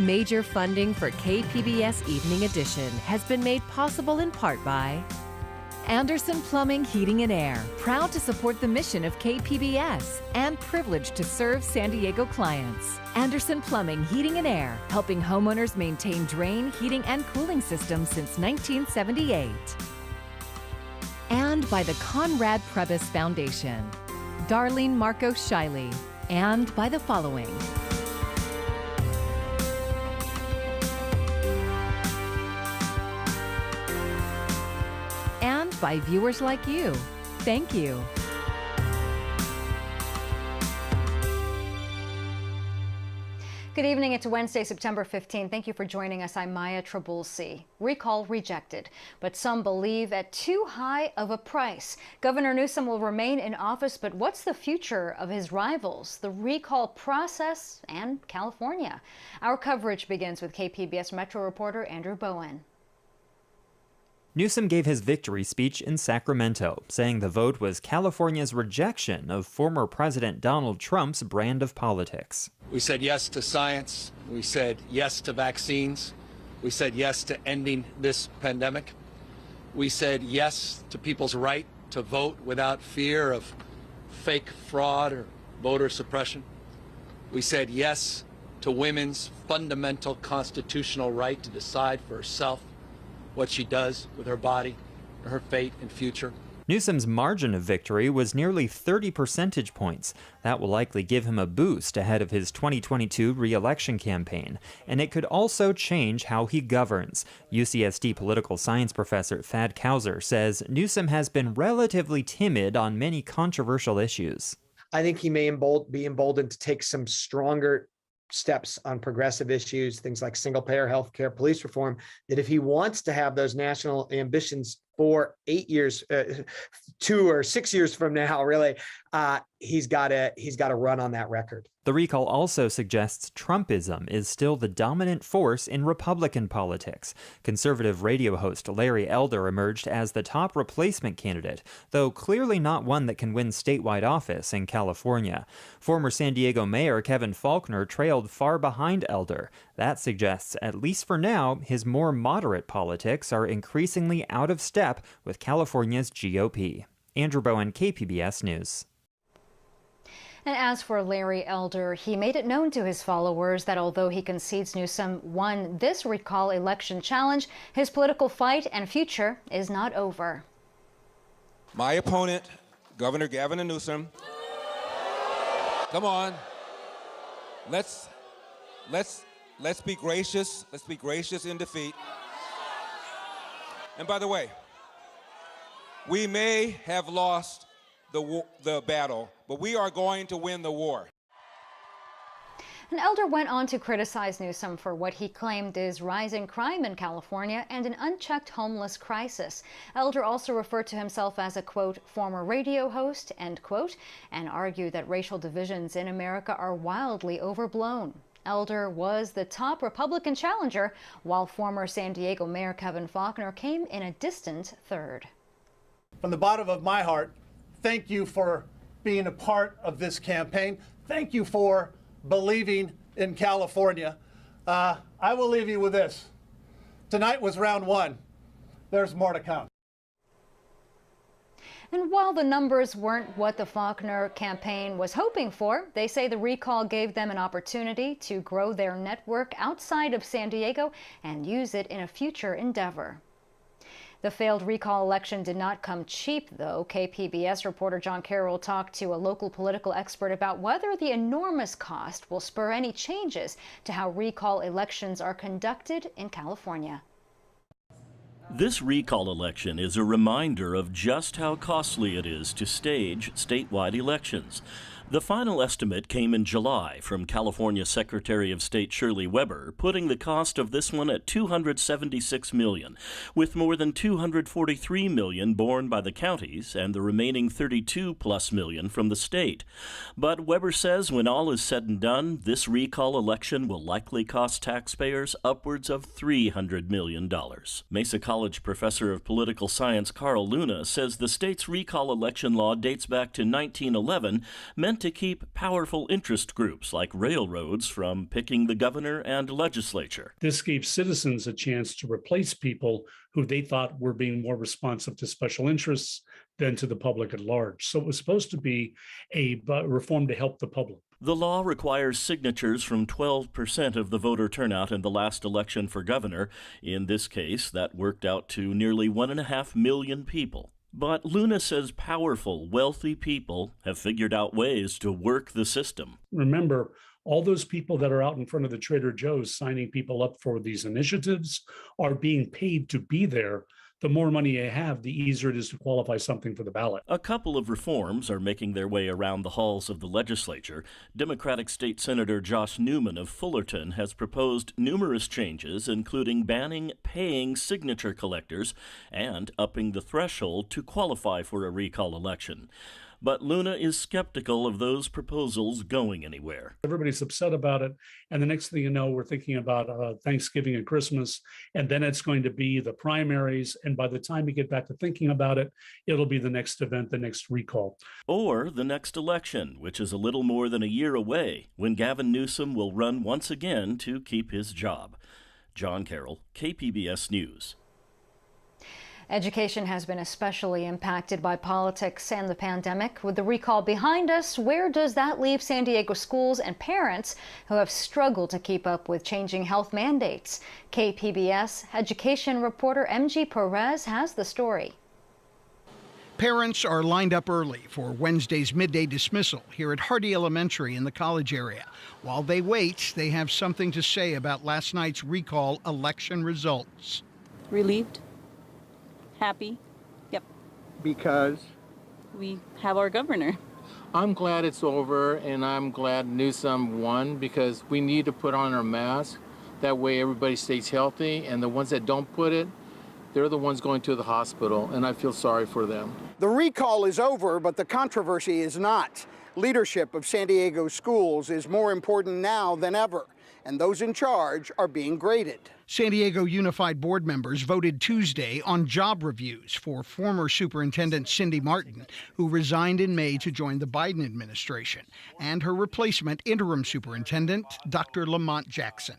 Major funding for KPBS Evening Edition has been made possible in part by Anderson Plumbing, Heating and Air, proud to support the mission of KPBS and privileged to serve San Diego clients. Anderson Plumbing, Heating and Air, helping homeowners maintain drain, heating, and cooling systems since 1978. And by the Conrad Prebys Foundation, Darlene Marco Shiley, and by the following. And by viewers like you. Thank you. Good evening. It's Wednesday, September 15. Thank you for joining us. I'm Maya Trabulsi. Recall rejected, but some believe at too high of a price. Governor Newsom will remain in office, but what's the future of his rivals, the recall process, and California? Our coverage begins with KPBS Metro reporter Andrew Bowen. Newsom gave his victory speech in Sacramento, saying the vote was California's rejection of former President Donald Trump's brand of politics. We said yes to science. We said yes to vaccines. We said yes to ending this pandemic. We said yes to people's right to vote without fear of fake fraud or voter suppression. We said yes to women's fundamental constitutional right to decide for herself what she does with her body, her fate and future. Newsom's margin of victory was nearly 30 percentage points. That will likely give him a boost ahead of his 2022 re-election campaign. And it could also change how he governs. UCSD political science professor Thad Kauser says Newsom has been relatively timid on many controversial issues. I think he may be emboldened to take some stronger steps on progressive issues, things like single-payer health care, police reform, that if he wants to have those national ambitions for 8 years, 2 or 6 years from now, really, he's got to run on that record. The recall also suggests Trumpism is still the dominant force in Republican politics. Conservative radio host Larry Elder emerged as the top replacement candidate, though clearly not one that can win statewide office in California. Former San Diego Mayor Kevin Faulconer trailed far behind Elder. That suggests, at least for now, his more moderate politics are increasingly out of step with California's GOP. Andrew Bowen, KPBS News. And as for Larry Elder, he made it known to his followers that although he concedes Newsom won this recall election challenge, his political fight and future is not over. My opponent, Governor Gavin Newsom, come on, let's be gracious. Let's be gracious in defeat. And by the way, we may have lost the battle, but we are going to win the war. And Elder went on to criticize Newsom for what he claimed is rising crime in California and an unchecked homeless crisis. Elder also referred to himself as a, quote, former radio host, end quote, and argued that racial divisions in America are wildly overblown. Elder was the top Republican challenger, while former San Diego Mayor Kevin Faulconer came in a distant third. From the bottom of my heart, thank you for being a part of this campaign. Thank you for believing in California. I will leave you with this. Tonight was round one. There's more to come. And while the numbers weren't what the Faulconer campaign was hoping for, they say the recall gave them an opportunity to grow their network outside of San Diego and use it in a future endeavor. The failed recall election did not come cheap, though. KPBS reporter John Carroll talked to a local political expert about whether the enormous cost will spur any changes to how recall elections are conducted in California. This recall election is a reminder of just how costly it is to stage statewide elections. The final estimate came in July from California Secretary of State Shirley Weber, putting the cost of this one at $276 million, with more than $243 million borne by the counties and the remaining $32+ million from the state. But Weber says when all is said and done, this recall election will likely cost taxpayers upwards of $300 million. Mesa College professor of political science Carl Luna says the state's recall election law dates back to 1911, meant and to keep powerful interest groups like railroads from picking the governor and legislature. This gave citizens a chance to replace people who they thought were being more responsive to special interests than to the public at large. So it was supposed to be a reform to help the public. The law requires signatures from 12% of the voter turnout in the last election for governor. In this case, that worked out to nearly 1.5 million people. But Luna says powerful, wealthy people have figured out ways to work the system. Remember, all those people that are out in front of the Trader Joe's signing people up for these initiatives are being paid to be there. The more money you have, the easier it is to qualify something for the ballot. A couple of reforms are making their way around the halls of the legislature. Democratic State Senator Josh Newman of Fullerton has proposed numerous changes, including banning paying signature collectors and upping the threshold to qualify for a recall election. But Luna is skeptical of those proposals going anywhere. Everybody's upset about it. And the next thing you know, we're thinking about Thanksgiving and Christmas, and then it's going to be the primaries. And by the time we get back to thinking about it, it'll be the next event, the next recall. Or the next election, which is a little more than a year away, when Gavin Newsom will run once again to keep his job. John Carroll, KPBS News. Education has been especially impacted by politics and the pandemic. With the recall behind us, where does that leave San Diego schools and parents who have struggled to keep up with changing health mandates? KPBS education reporter MG Perez has the story. Parents are lined up early for Wednesday's midday dismissal here at Hardy Elementary in the college area. While they wait, they have something to say about last night's recall election results. Relieved. Happy. Yep. Because? We have our governor. I'm glad it's over, and I'm glad Newsom won because we need to put on our mask. That way everybody stays healthy, and the ones that don't put it, they're the ones going to the hospital, and I feel sorry for them. The recall is over, but the controversy is not. Leadership of San Diego schools is more important now than ever, and those in charge are being graded. San Diego Unified Board members voted Tuesday on job reviews for former Superintendent Cindy Martin, who resigned in May to join the Biden administration, and her replacement interim superintendent, Dr. Lamont Jackson.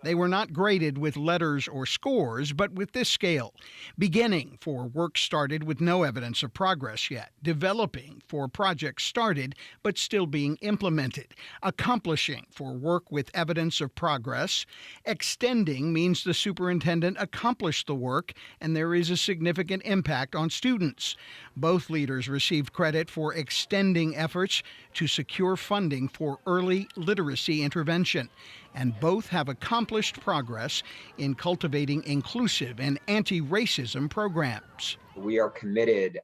They were not graded with letters or scores, but with this scale: beginning for work started with no evidence of progress yet, developing for projects started but still being implemented, accomplishing for work with evidence of progress, extending means the superintendent accomplished the work and there is a significant impact on students. Both leaders received credit for extending efforts to secure funding for early literacy intervention, and both have accomplished progress in cultivating inclusive and anti-racism programs. We are committed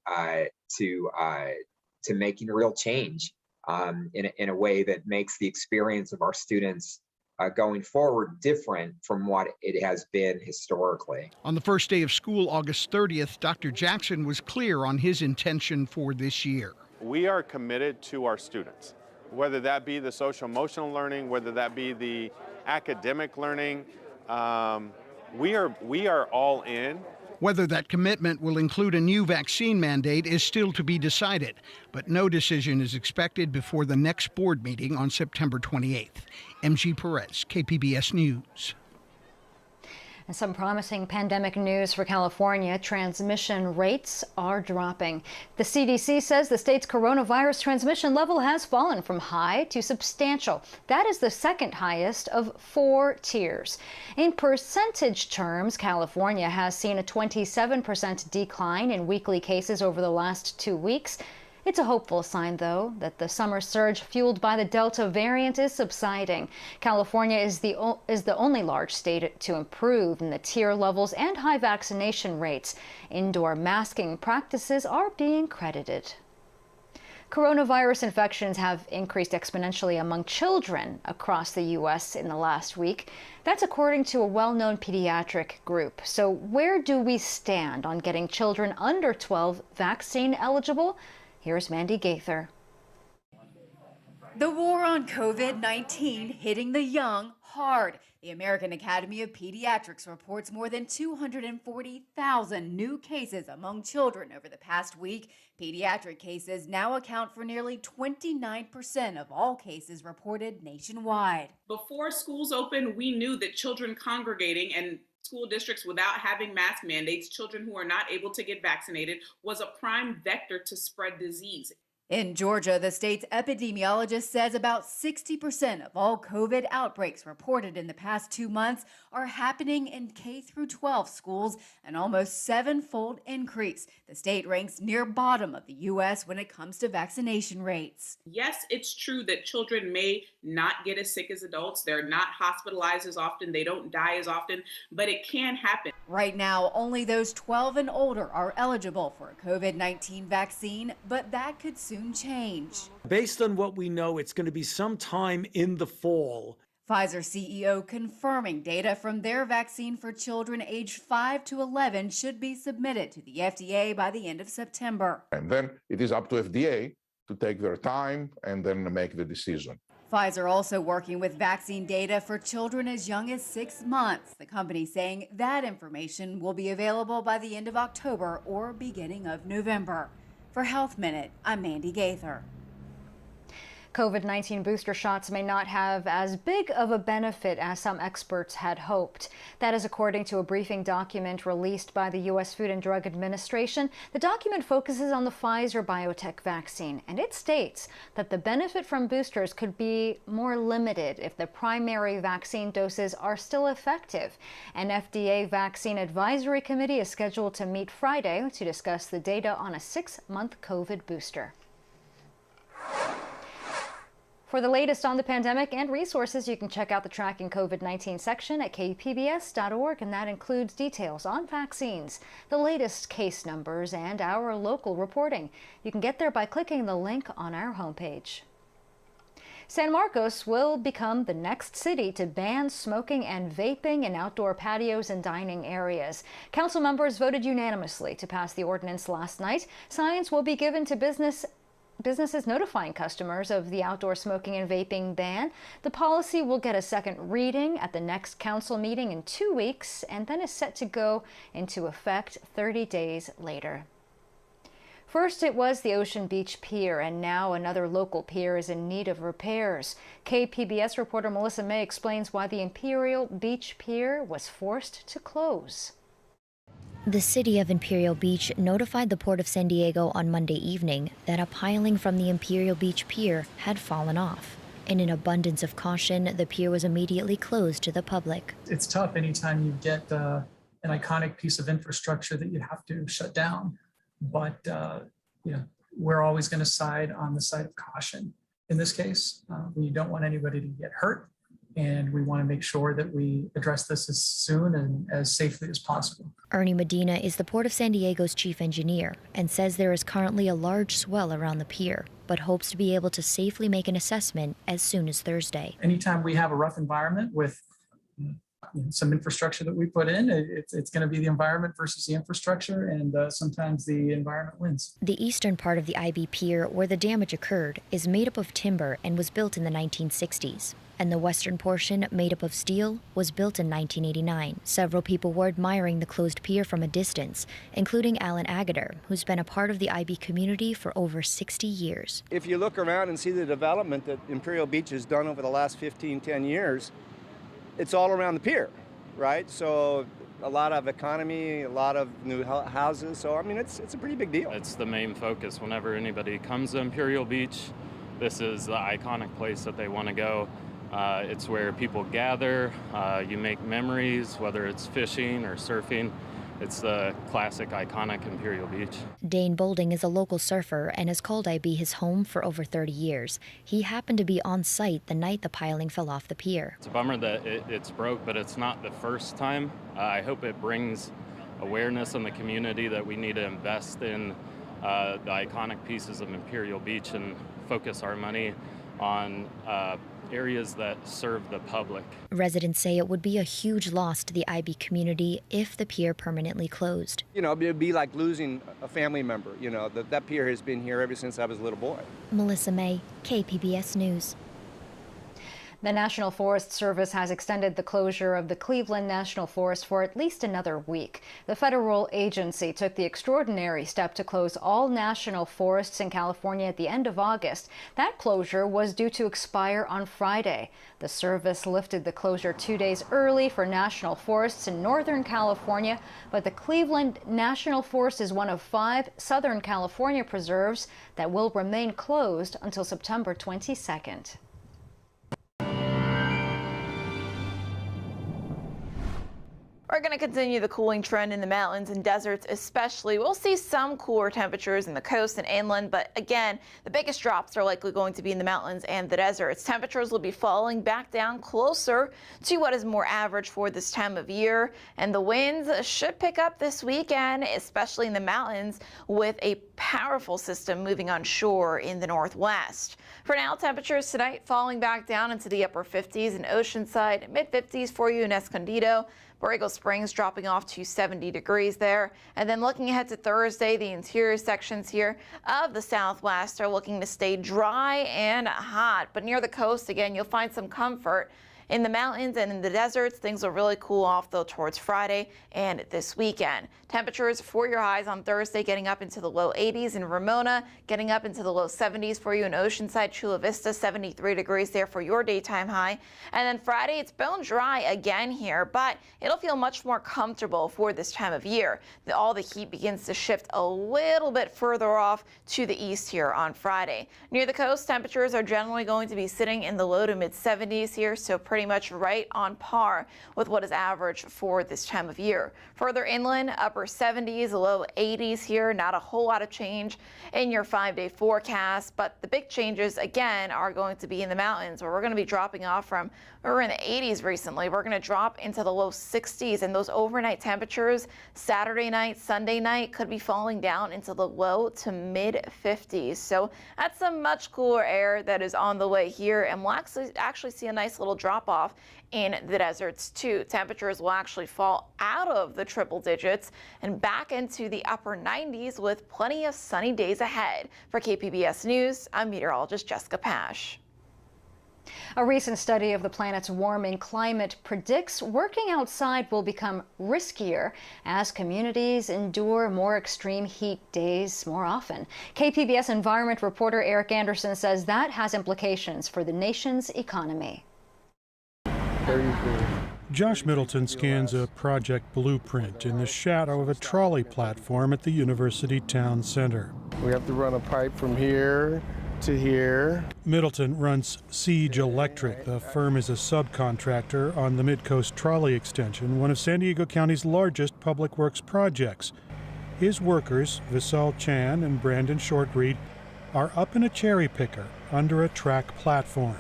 to making real change in a way that makes the experience of our students going forward different from what it has been historically. On the first day of school, August 30th, Dr. Jackson was clear on his intention for this year. We are committed to our students, whether that be the social emotional learning, whether that be the academic learning. We are all in. Whether that commitment will include a new vaccine mandate is still to be decided, but no decision is expected before the next board meeting on September 28th. MG Perez, KPBS News. And some promising pandemic news for California. Transmission rates are dropping. The CDC says the state's coronavirus transmission level has fallen from high to substantial. That is the second highest of 4 tiers. In percentage terms, California has seen a 27% decline in weekly cases over the last 2 weeks. It's a hopeful sign, though, that the summer surge fueled by the Delta variant is subsiding. California is the only large state to improve in the tier levels and high vaccination rates. Indoor masking practices are being credited. Coronavirus infections have increased exponentially among children across the U.S. in the last week. That's according to a well-known pediatric group. So where do we stand on getting children under 12 vaccine eligible? Here's Mandy Gaither. The war on COVID-19 hitting the young hard. The American Academy of Pediatrics reports more than 240,000 new cases among children over the past week. Pediatric cases now account for nearly 29% of all cases reported nationwide. Before schools opened, we knew that children congregating and school districts without having mask mandates, children who are not able to get vaccinated, was a prime vector to spread disease. In Georgia, the state's epidemiologist says about 60% of all COVID outbreaks reported in the past 2 months are happening in K through 12 schools, an almost 7-fold increase. The state ranks near bottom of the U.S. when it comes to vaccination rates. Yes, it's true that children may not get as sick as adults. They're not hospitalized as often. They don't die as often, but it can happen. Right now, only those 12 and older are eligible for a COVID-19 vaccine, but that could soon change. Based on what we know, it's going to be sometime in the fall. Pfizer CEO confirming data from their vaccine for children aged 5 to 11 should be submitted to the FDA by the end of September. And then it is up to FDA to take their time and then make the decision. Pfizer also working with vaccine data for children as young as 6 months. The company saying that information will be available by the end of October or beginning of November. For Health Minute, I'm Mandy Gaither. COVID-19 booster shots may not have as big of a benefit as some experts had hoped. That is according to a briefing document released by the U.S. Food and Drug Administration. The document focuses on the Pfizer biotech vaccine, and it states that the benefit from boosters could be more limited if the primary vaccine doses are still effective. An FDA Vaccine Advisory Committee is scheduled to meet Friday to discuss the data on a 6-month COVID booster. For the latest on the pandemic and resources, you can check out the Tracking COVID-19 section at kpbs.org, and that includes details on vaccines, the latest case numbers, and our local reporting. You can get there by clicking the link on our homepage. San Marcos will become the next city to ban smoking and vaping in outdoor patios and dining areas. Council members voted unanimously to pass the ordinance last night. Signs will be given to businesses notifying customers of the outdoor smoking and vaping ban. The policy will get a second reading at the next council meeting in 2 weeks and then is set to go into effect 30 days later. First, it was the Ocean Beach Pier, and now another local pier is in need of repairs. KPBS reporter Melissa May explains why the Imperial Beach Pier was forced to close. The city of Imperial Beach notified the Port of San Diego on Monday evening that a piling from the Imperial Beach Pier had fallen off. In an abundance of caution, the pier was immediately closed to the public. It's tough anytime you get an iconic piece of infrastructure that you have to shut down. But we're always going to side on the side of caution. In this case, we don't want anybody to get hurt, and we want to make sure that we address this as soon and as safely as possible. Ernie Medina is the Port of San Diego's chief engineer and says there is currently a large swell around the pier, but hopes to be able to safely make an assessment as soon as Thursday. Anytime we have a rough environment with some infrastructure that we put in, it's going to be the environment versus the infrastructure, and sometimes the environment wins. The eastern part of the IB Pier, where the damage occurred, is made up of timber and was built in the 1960s. And the western portion, made up of steel, was built in 1989. Several people were admiring the closed pier from a distance, including Alan Agater, who's been a part of the IB community for over 60 years. If you look around and see the development that Imperial Beach has done over the last 10 years, it's all around the pier, right? So a lot of economy, a lot of new houses. So, I mean, it's a pretty big deal. It's the main focus whenever anybody comes to Imperial Beach. This is the iconic place that they want to go. It's where people gather, you make memories, whether it's fishing or surfing. It's the classic, iconic Imperial Beach. Dane Bolding is a local surfer and has called IB his home for over 30 years. He happened to be on site the night the piling fell off the pier. It's a bummer that it's broke, but it's not the first time. I hope it brings awareness in the community that we need to invest in the iconic pieces of Imperial Beach and focus our money on areas that serve the public. Residents say it would be a huge loss to the IB community if the pier permanently closed. You know, it'd be like losing a family member. You know, that pier has been here ever since I was a little boy. Melissa May, KPBS News. The National Forest Service has extended the closure of the Cleveland National Forest for at least another week. The federal agency took the extraordinary step to close all national forests in California at the end of August. That closure was due to expire on Friday. The service lifted the closure 2 days early for national forests in Northern California, but the Cleveland National Forest is one of 5 Southern California preserves that will remain closed until September 22nd. We're going to continue the cooling trend in the mountains and deserts especially. We'll see some cooler temperatures in the coast and inland, but again, the biggest drops are likely going to be in the mountains and the deserts. Temperatures will be falling back down closer to what is more average for this time of year, and the winds should pick up this weekend, especially in the mountains, with a powerful system moving on shore in the northwest. For now, temperatures tonight falling back down into the upper 50s in Oceanside, mid-50s for you in Escondido. Borrego Springs dropping off to 70 degrees there. And then looking ahead to Thursday, the interior sections here of the Southwest are looking to stay dry and hot. But near the coast, again, you'll find some comfort. In the mountains and in the deserts, things will really cool off, though, towards Friday and this weekend. Temperatures for your highs on Thursday getting up into the low 80s in Ramona, getting up into the low 70s for you in Oceanside, Chula Vista, 73 degrees there for your daytime high. And then Friday, it's bone dry again here, but it'll feel much more comfortable for this time of year. All the heat begins to shift a little bit further off to the east here on Friday. Near the coast, temperatures are generally going to be sitting in the low to mid 70s here, so pretty much right on par with what is average for this time of year. Further inland, upper 70s, low 80s here, not a whole lot of change in your 5-day forecast, but the big changes again are going to be in the mountains, where we're going to be dropping off from, we were in the 80s recently, we're going to drop into the low 60s, and those overnight temperatures Saturday night, Sunday night could be falling down into the low to mid 50s. So that's some much cooler air that is on the way here, and we'll actually see a nice little drop off in the deserts too. Temperatures will actually fall out of the triple digits and back into the upper 90s with plenty of sunny days ahead. For KPBS News, I'm meteorologist Jessica Pash. A recent study of the planet's warming climate predicts working outside will become riskier as communities endure more extreme heat days more often. KPBS environment reporter Eric Anderson says that has implications for the nation's economy. Josh Middleton scans a project blueprint in the shadow of a trolley platform at the University Town Center. We have to run a pipe from here to here. Middleton runs Siege Electric. The firm is a subcontractor on the Midcoast Trolley Extension, one of San Diego County's largest public works projects. His workers, Vishal Chan and Brandon Shortreed, are up in a cherry picker under a track platform.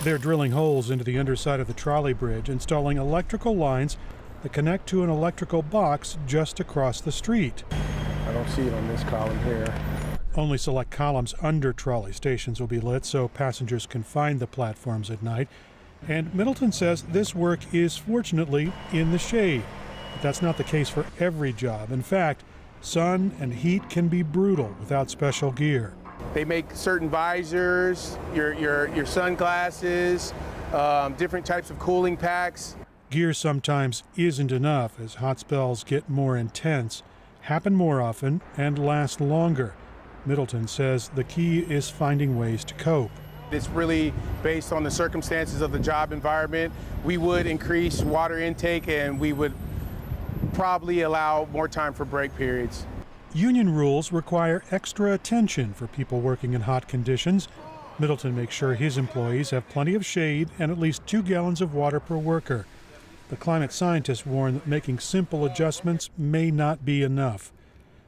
They're drilling holes into the underside of the trolley bridge, installing electrical lines that connect to an electrical box just across the street. I don't see it on this column here. Only select columns under trolley stations will be lit so passengers can find the platforms at night. And Middleton says this work is fortunately in the shade. But that's not the case for every job. In fact, sun and heat can be brutal without special gear. They make certain visors, your sunglasses, different types of cooling packs. Gear sometimes isn't enough as hot spells get more intense, happen more often, and last longer. Middleton says the key is finding ways to cope. It's really based on the circumstances of the job environment. We would increase water intake and we would probably allow more time for break periods. Union rules require extra attention for people working in hot conditions. Middleton makes sure his employees have plenty of shade and at least 2 gallons of water per worker. The climate scientists warn that making simple adjustments may not be enough.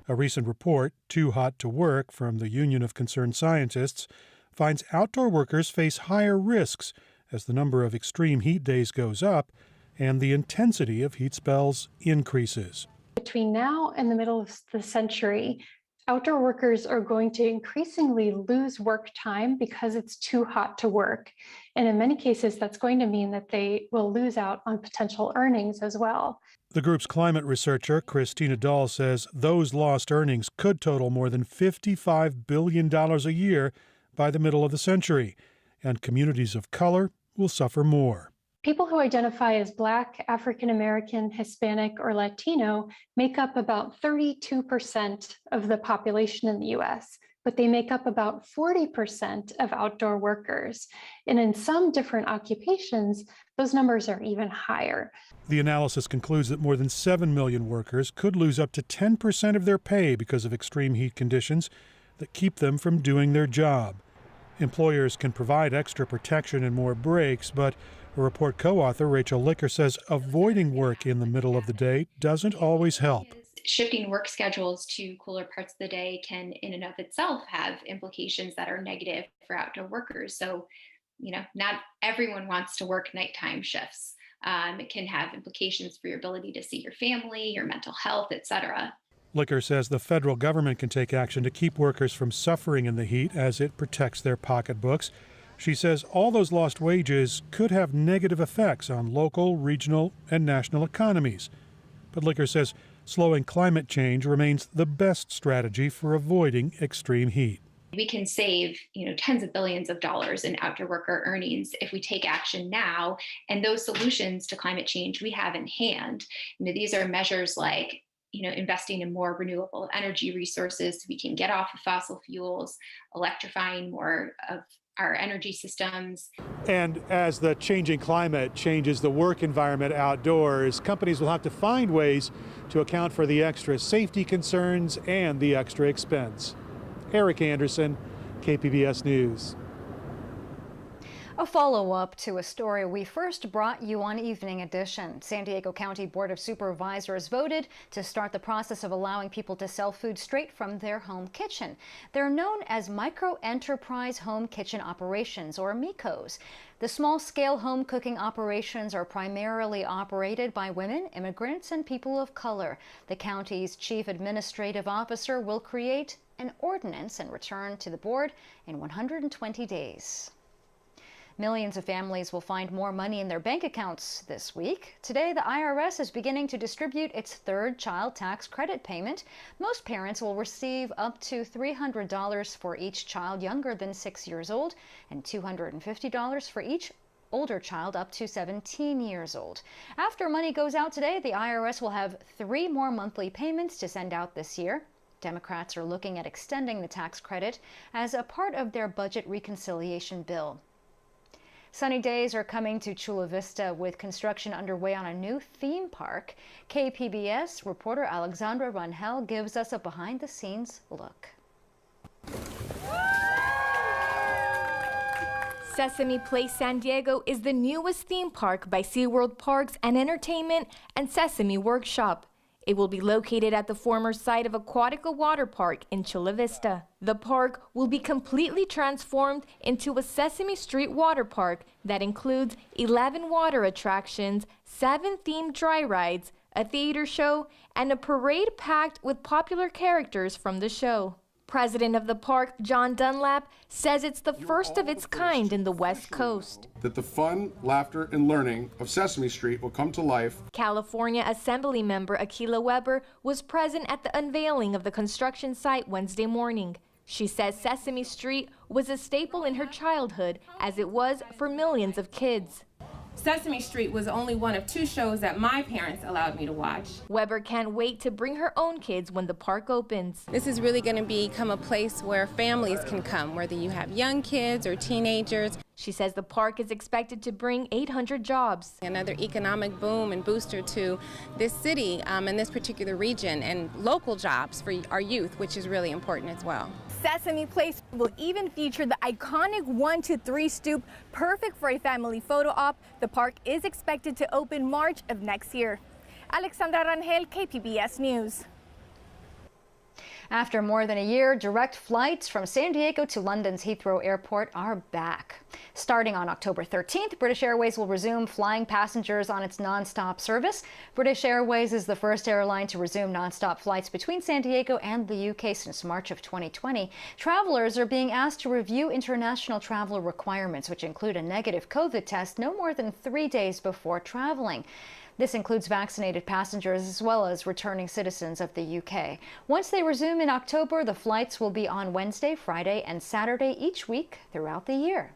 A recent report, Too Hot to Work, from the Union of Concerned Scientists, finds outdoor workers face higher risks as the number of extreme heat days goes up and the intensity of heat spells increases. Between now and the middle of the century, outdoor workers are going to increasingly lose work time because it's too hot to work. And in many cases, that's going to mean that they will lose out on potential earnings as well. The group's climate researcher, Christina Dahl, says those lost earnings could total more than $55 billion a year by the middle of the century. and communities of color will suffer more. People who identify as Black, African American, Hispanic, or Latino make up about 32% of the population in the US, but they make up about 40% of outdoor workers. And in some different occupations, those numbers are even higher. The analysis concludes that more than 7 million workers could lose up to 10% of their pay because of extreme heat conditions that keep them from doing their job. Employers can provide extra protection and more breaks, but a report co-author Rachel Licker says avoiding work in the middle of the day doesn't always help. Shifting work schedules to cooler parts of the day can in and of itself have implications that are negative for outdoor workers. So, not everyone wants to work nighttime shifts. It can have implications for your ability to see your family, your mental health, etc. Licker says the federal government can take action to keep workers from suffering in the heat as it protects their pocketbooks. She says all those lost wages could have negative effects on local, regional, and national economies. But Licker says slowing climate change remains the best strategy for avoiding extreme heat. We can save, tens of billions of dollars in outdoor worker earnings if we take action now. And those solutions to climate change we have in hand. These are measures like, investing in more renewable energy resources so we can get off of fossil fuels, electrifying more of our energy systems. And as the changing climate changes the work environment outdoors, companies will have to find ways to account for the extra safety concerns and the extra expense. Eric Anderson, KPBS News. A follow-up to a story we first brought you on Evening Edition. San Diego County Board of Supervisors voted to start the process of allowing people to sell food straight from their home kitchen. They're known as MicroEnterprise Home Kitchen Operations, or MICOs. The small-scale home cooking operations are primarily operated by women, immigrants, and people of color. The county's chief administrative officer will create an ordinance and return to the board in 120 days. Millions of families will find more money in their bank accounts this week. Today, the IRS is beginning to distribute its third child tax credit payment. Most parents will receive up to $300 for each child younger than 6 years old and $250 for each older child up to 17 years old. After money goes out today, the IRS will have 3 more monthly payments to send out this year. Democrats are looking at extending the tax credit as a part of their budget reconciliation bill. Sunny days are coming to Chula Vista with construction underway on a new theme park. KPBS reporter Alexandra Rangel gives us a behind-the-scenes look. Sesame Place San Diego is the newest theme park by SeaWorld Parks and Entertainment and Sesame Workshop. It will be located at the former site of Aquatica Water Park in Chula Vista. The park will be completely transformed into a Sesame Street water park that includes 11 water attractions, 7 themed dry rides, a theater show, and a parade packed with popular characters from the show. President of the park, John Dunlap, says it's the first of its kind in the West Coast. That the fun, laughter, and learning of Sesame Street will come to life. California Assembly member Akilah Weber was present at the unveiling of the construction site Wednesday morning. She says Sesame Street was a staple in her childhood, as it was for millions of kids. Sesame Street was only one of 2 shows that my parents allowed me to watch. Weber can't wait to bring her own kids when the park opens. This is really going to become a place where families can come, whether you have young kids or teenagers. She says the park is expected to bring 800 jobs. Another economic boom and booster to this city and this particular region, and local jobs for our youth, which is really important as well. Sesame Place will even feature the iconic 1-2-3 stoop, perfect for a family photo op. The park is expected to open March of next year. Alexandra Rangel, KPBS News. After more than a year, direct flights from San Diego to London's Heathrow Airport are back. Starting on October 13th, British Airways will resume flying passengers on its non-stop service. British Airways is the first airline to resume non-stop flights between San Diego and the UK since March of 2020. Travelers are being asked to review international travel requirements, which include a negative COVID test no more than 3 days before traveling. This includes vaccinated passengers as well as returning citizens of the UK. Once they resume in October, the flights will be on Wednesday, Friday, and Saturday each week throughout the year.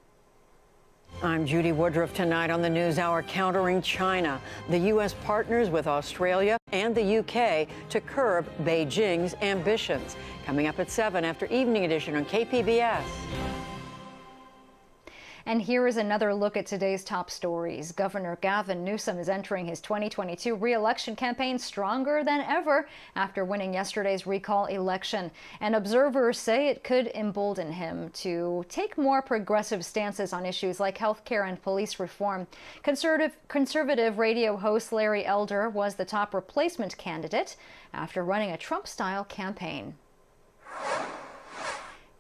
I'm Judy Woodruff. Tonight on the NewsHour, countering China. The U.S. partners with Australia and the U.K. to curb Beijing's ambitions. Coming up at 7 after Evening Edition on KPBS. And here is another look at today's top stories. Governor Gavin Newsom is entering his 2022 re-election campaign stronger than ever after winning yesterday's recall election. And observers say it could embolden him to take more progressive stances on issues like health care and police reform. Conservative radio host Larry Elder was the top replacement candidate after running a Trump-style campaign.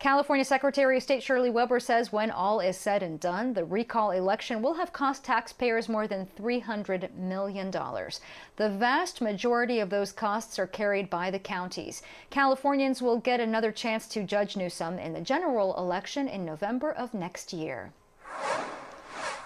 California Secretary of State Shirley Weber says when all is said and done, the recall election will have cost taxpayers more than $300 million. The vast majority of those costs are carried by the counties. Californians will get another chance to judge Newsom in the general election in November of next year.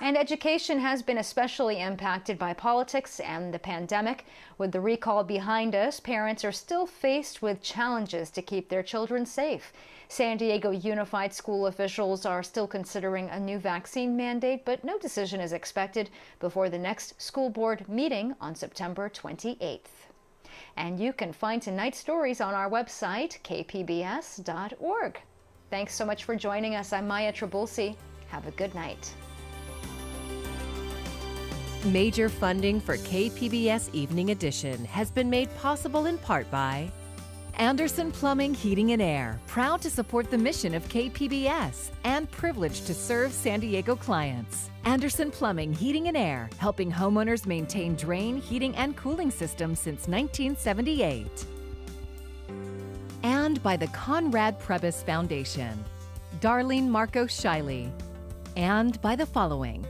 And education has been especially impacted by politics and the pandemic. With the recall behind us, parents are still faced with challenges to keep their children safe. San Diego Unified School officials are still considering a new vaccine mandate, but no decision is expected before the next school board meeting on September 28th. And you can find tonight's stories on our website, kpbs.org. Thanks so much for joining us. I'm Maya Trabulsi. Have a good night. Major funding for KPBS Evening Edition has been made possible in part by Anderson Plumbing, Heating and Air, proud to support the mission of KPBS and privileged to serve San Diego clients. Anderson Plumbing, Heating and Air, helping homeowners maintain drain, heating, and cooling systems since 1978. And by the Conrad Prebys Foundation, Darlene Marco Shiley. And by the following: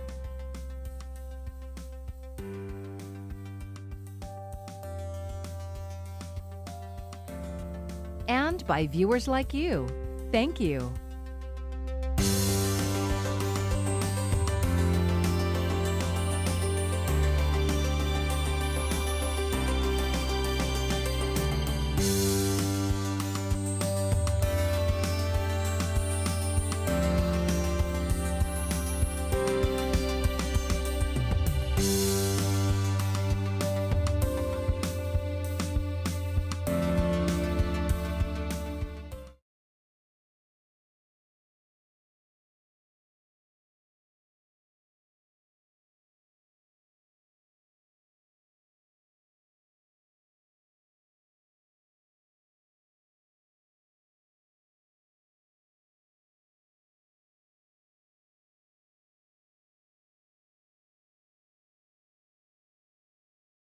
and by viewers like you. Thank you.